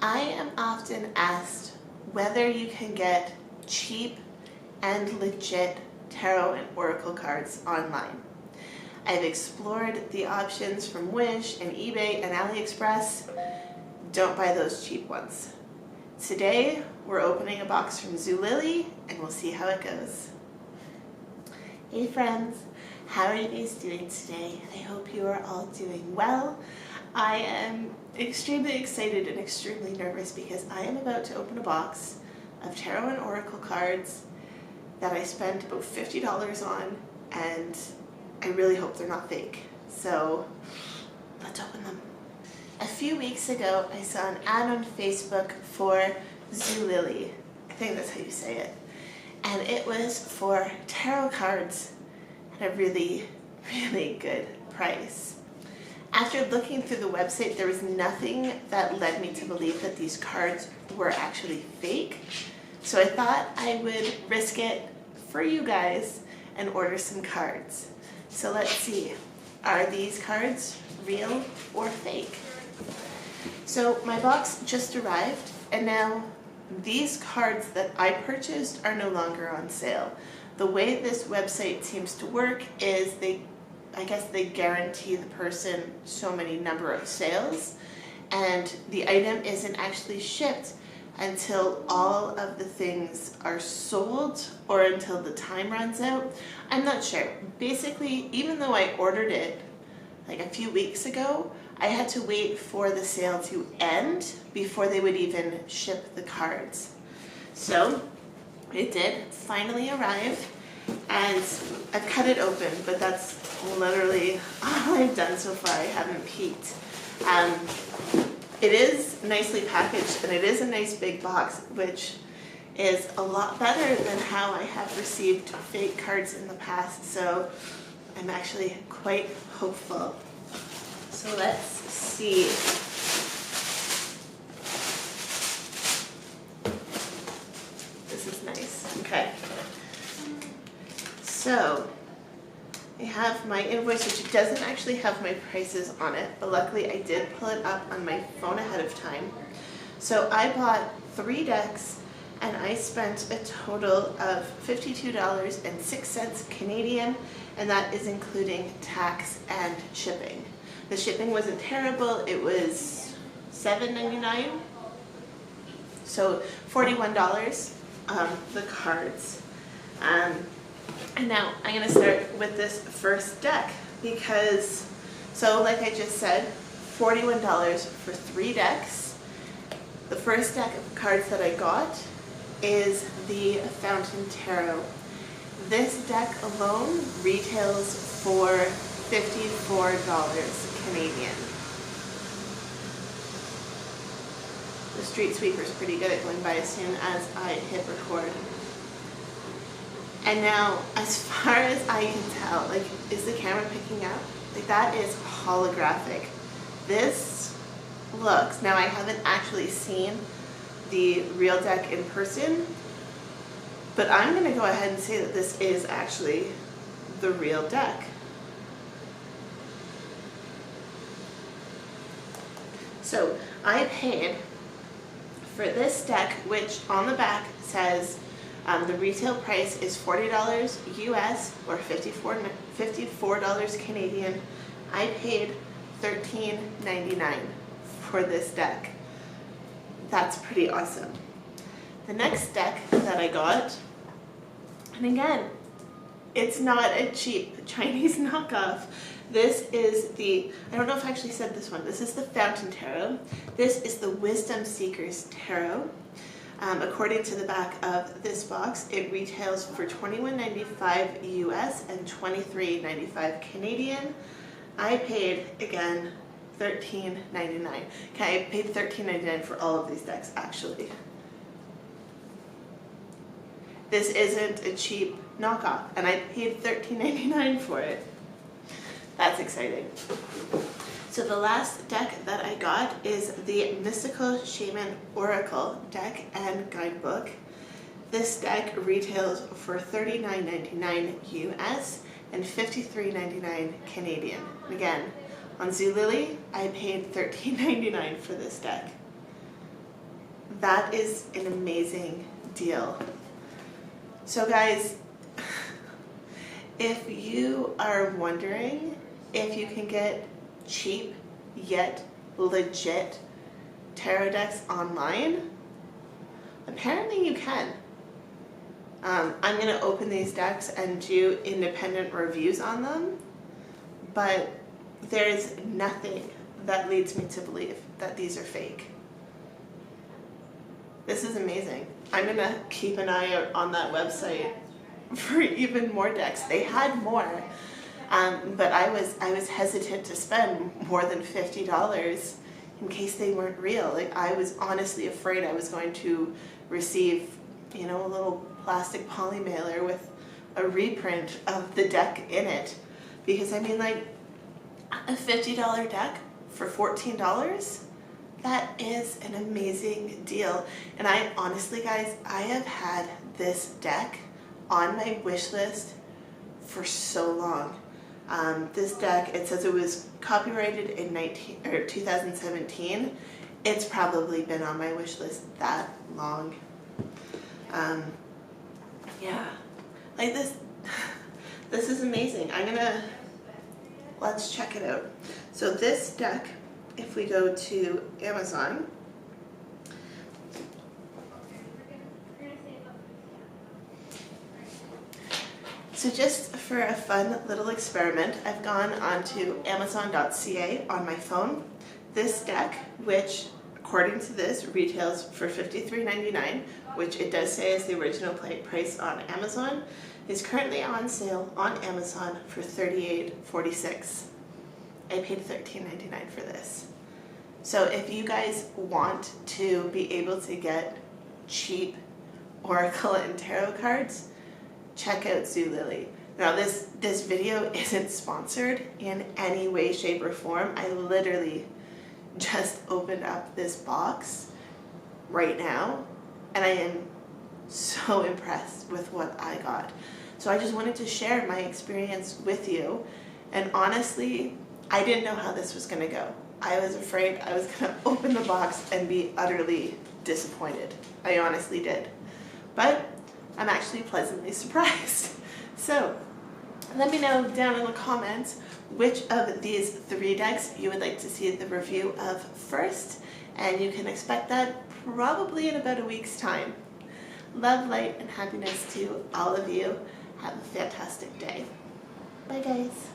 I am often asked whether you can get cheap and legit tarot and oracle cards online. I've explored the options from Wish and eBay and AliExpress. Don't buy those cheap ones. Today, we're opening a box from Zulily and we'll see how it goes. Hey friends, how are you guys doing today? I hope you are all doing well. I am extremely excited and extremely nervous because I am about to open a box of tarot and oracle cards that I spent about $50 on, and I really hope they're not fake. So let's open them. A few weeks ago, I saw an ad on Facebook for Zulily. I think that's how you say it. And it was for tarot cards at a really, really good price. After looking through the website, there was nothing that led me to believe that these cards were actually fake. So I thought I would risk it for you guys and order some cards. So let's see, are these cards real or fake? So my box just arrived, and now these cards that I purchased are no longer on sale. The way this website seems to work is I guess they guarantee the person so many number of sales, and the item isn't actually shipped until all of the things are sold or until the time runs out. I'm not sure. Basically, even though I ordered it like a few weeks ago, I had to wait for the sale to end before they would even ship the cards. So it did finally arrive, and I've cut it open, but that's literally all I've done so far. I haven't peeked. It is nicely packaged, and it is a nice big box, which is a lot better than how I have received fake cards in the past, so I'm actually quite hopeful. So let's see. This is nice. Okay. So I have my invoice, which doesn't actually have my prices on it, but luckily I did pull it up on my phone ahead of time. So I bought 3 decks, and I spent a total of $52.06 Canadian, and that is including tax and shipping. The shipping wasn't terrible. It was $7.99, so $41 the cards. And now I'm going to start with this first deck because, so like I just said, $41 for 3 decks. The first deck of cards that I got is the Fountain Tarot. This deck alone retails for $54 Canadian. The Street Sweeper's pretty good at going by as soon as I hit record. And now, as far as I can tell, like, is the camera picking up? Like, that is holographic. This looks, now I haven't actually seen the real deck in person, but I'm going to go ahead and say that this is actually the real deck. So, I paid for this deck, which on the back says the retail price is $40 US or $54 Canadian. I paid $13.99 for this deck. That's pretty awesome. The next deck that I got, and again, it's not a cheap Chinese knockoff. This is the, I don't know if I actually said this one, this is the Fountain Tarot. This is the Wisdom Seekers Tarot. According to the back of this box, it retails for $21.95 US and $23.95 Canadian. I paid, again, $13.99. Okay, I paid $13.99 for all of these decks, actually. This isn't a cheap knockoff, and I paid $13.99 for it. That's exciting. So the last deck that I got is the Mystical Shaman Oracle deck and guidebook. This deck retails for $39.99 US and $53.99 Canadian. Again, on Zulily, I paid $13.99 for this deck. that is an amazing deal. So guys, if you are wondering if you can get cheap yet legit tarot decks online, apparently you can. I'm going to open these decks and do independent reviews on them, but there's nothing that leads me to believe that these are fake. This is amazing. I'm going to keep an eye out on that website for even more decks. They had more, but I was hesitant to spend more than $50 in case they weren't real. Like, I was honestly afraid I was going to receive, you know, a little plastic poly mailer with a reprint of the deck in it. Because I mean, like, a $50 deck for $14, that is an amazing deal. And I honestly, guys, I have had this deck on my wish list for so long. This deck, it says it was copyrighted in 2017. It's probably been on my wish list that long. Yeah, like this is amazing. Let's check it out. So this deck, if we go to Amazon, so just for a fun little experiment, I've gone onto Amazon.ca on my phone. This deck, which according to this retails for $53.99, which it does say is the original price on Amazon, is currently on sale on Amazon for $38.46. I paid $13.99 for this. So if you guys want to be able to get cheap oracle and tarot cards, check out Zulily. Now this video isn't sponsored in any way, shape, or form. I literally just opened up this box right now and I am so impressed with what I got. So I just wanted to share my experience with you, and honestly, I didn't know how this was going to go. I was afraid I was going to open the box and be utterly disappointed. I honestly did. But I'm actually pleasantly surprised. So let me know down in the comments which of these 3 decks you would like to see the review of first, and you can expect that probably in about a week's time. Love, light, and happiness to all of you. Have a fantastic day. Bye, guys.